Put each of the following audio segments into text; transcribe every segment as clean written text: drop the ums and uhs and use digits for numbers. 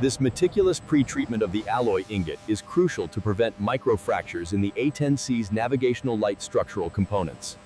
This meticulous pre-treatment of the alloy ingot is crucial to prevent microfractures in the A-10C's navigational light structural components.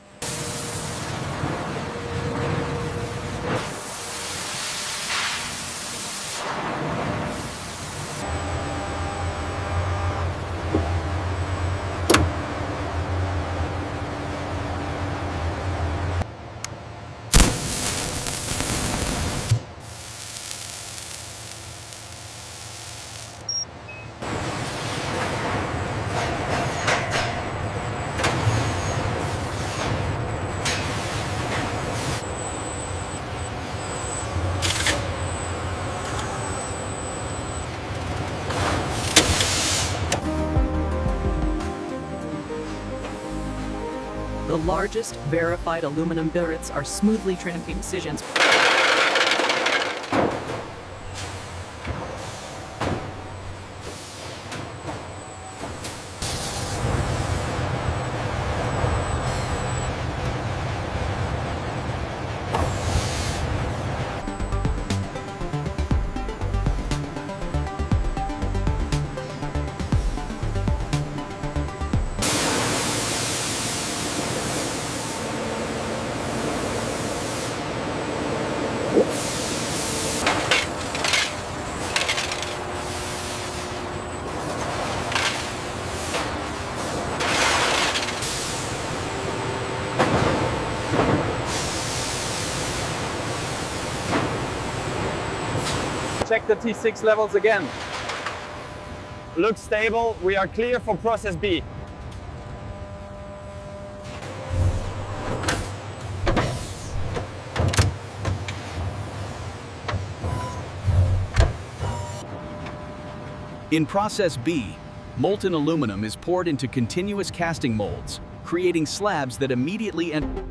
The largest verified aluminum billets are smoothly tramping incisions. Check the T6 levels again. Looks stable. We are clear for process B. In process B, molten aluminum is poured into continuous casting molds, creating slabs that immediately enter.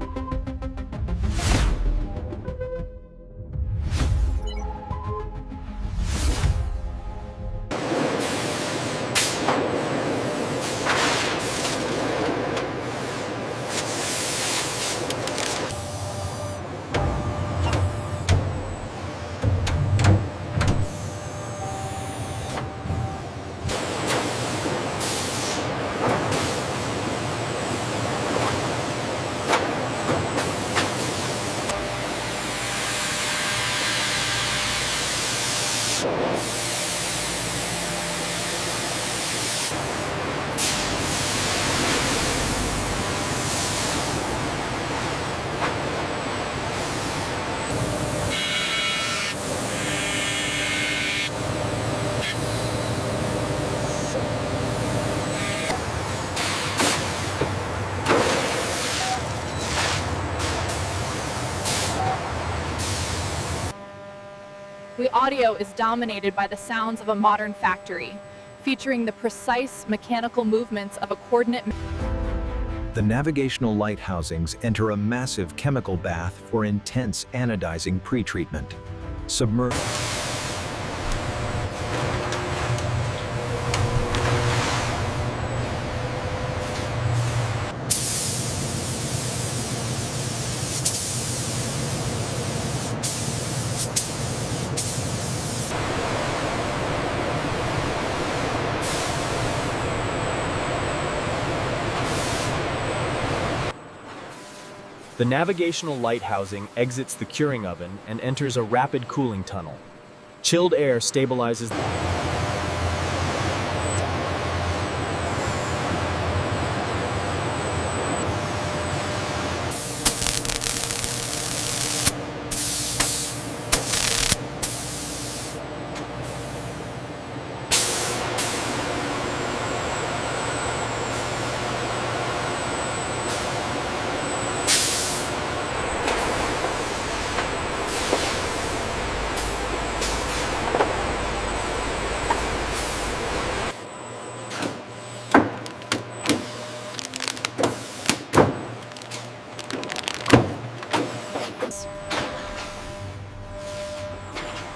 The audio is dominated by the sounds of a modern factory, featuring the precise mechanical movements of a coordinate. The navigational light housings enter a massive chemical bath for intense anodizing pretreatment. Submerged. The navigational light housing exits the curing oven and enters a rapid cooling tunnel. Chilled air stabilizes.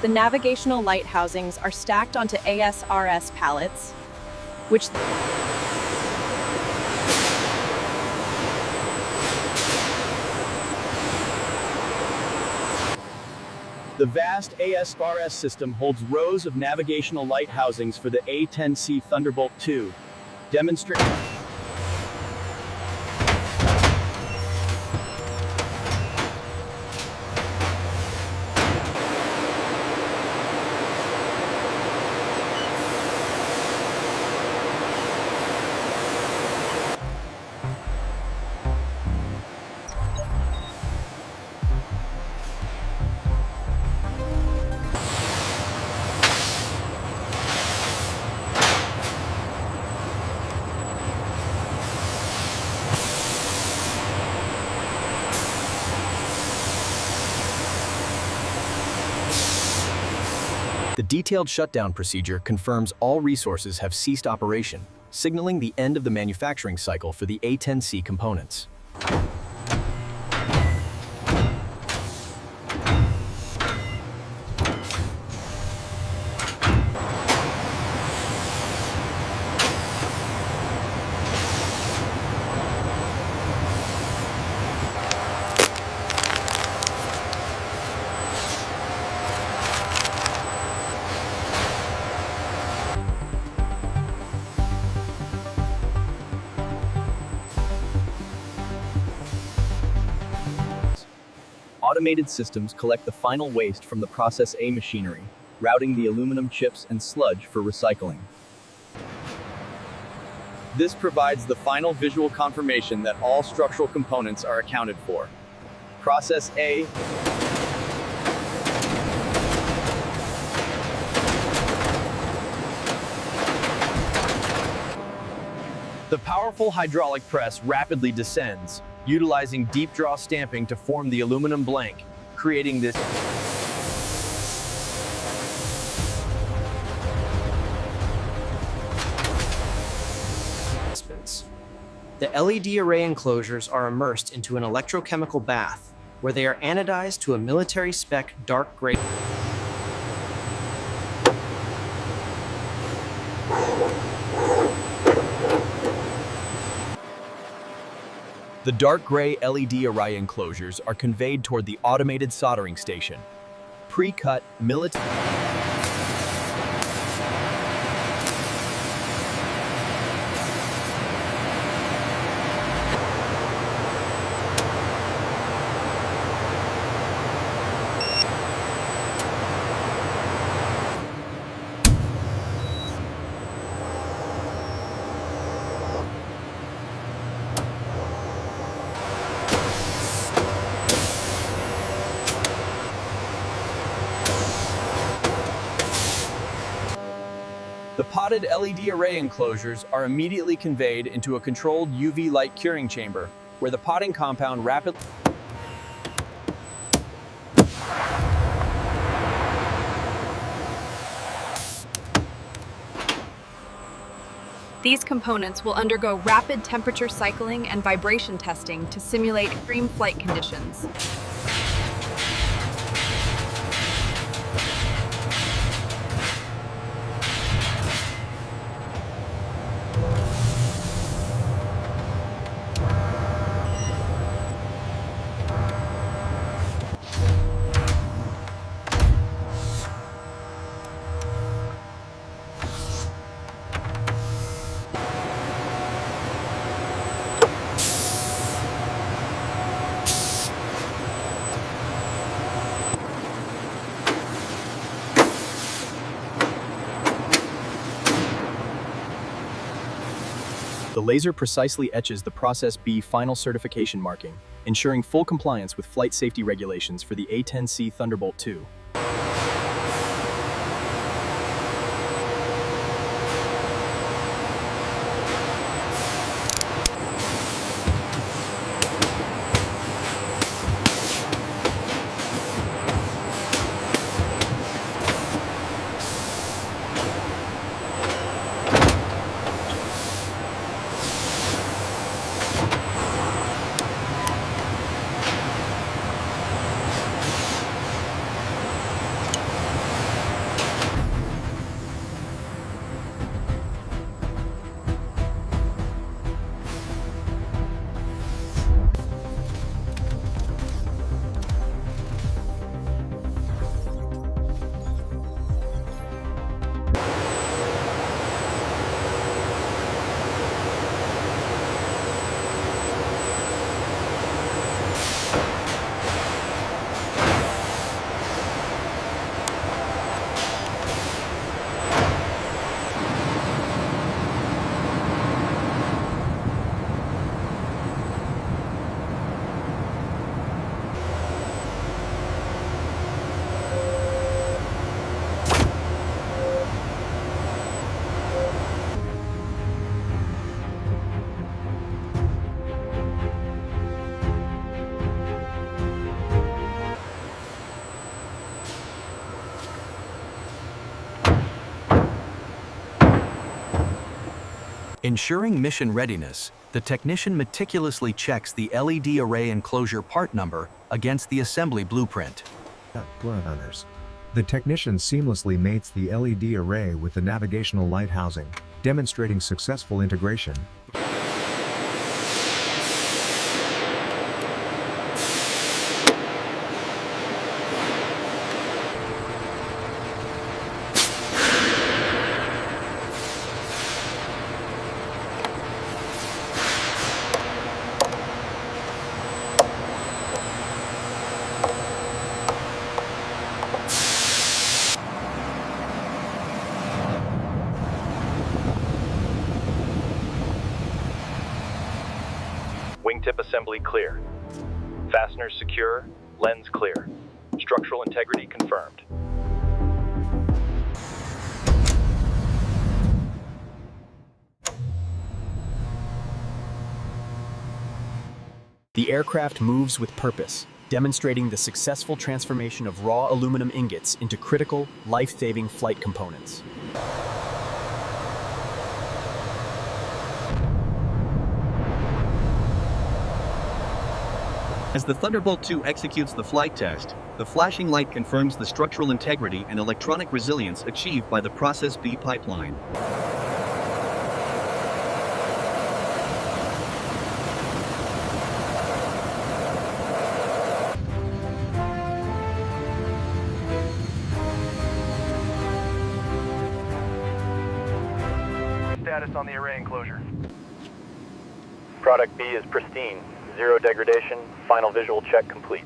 The navigational light housings are stacked onto ASRS pallets, which The vast ASRS system holds rows of navigational light housings for the A-10C Thunderbolt II, demonstrating The detailed shutdown procedure confirms all resources have ceased operation, signaling the end of the manufacturing cycle for the A-10C components. automated systems collect the final waste from the Process A machinery, routing the aluminum chips and sludge for recycling. This provides the final visual confirmation that all structural components are accounted for. Process A. The powerful hydraulic press rapidly descends, utilizing deep draw stamping to form the aluminum blank, creating this The LED array enclosures are immersed into an electrochemical bath, where they are anodized to a military-spec dark gray. The dark gray LED array enclosures are conveyed toward the automated soldering station. Pre-cut military. The potted LED array enclosures are immediately conveyed into a controlled UV light curing chamber, where the potting compound rapidly. These components will undergo rapid temperature cycling and vibration testing to simulate extreme flight conditions. The laser precisely etches the Process B final certification marking, ensuring full compliance with flight safety regulations for the A-10C Thunderbolt II. Ensuring mission readiness, the technician meticulously checks the LED array enclosure part number against the assembly blueprint. The technician seamlessly mates the LED array with the navigational light housing, demonstrating successful integration. Wingtip assembly clear. Fasteners secure, lens clear. Structural integrity confirmed. The aircraft moves with purpose, demonstrating the successful transformation of raw aluminum ingots into critical, life-saving flight components. As the Thunderbolt II executes the flight test, the flashing light confirms the structural integrity and electronic resilience achieved by the Process B pipeline. Status on the array enclosure. Product B is pristine. Zero degradation. Final visual check complete.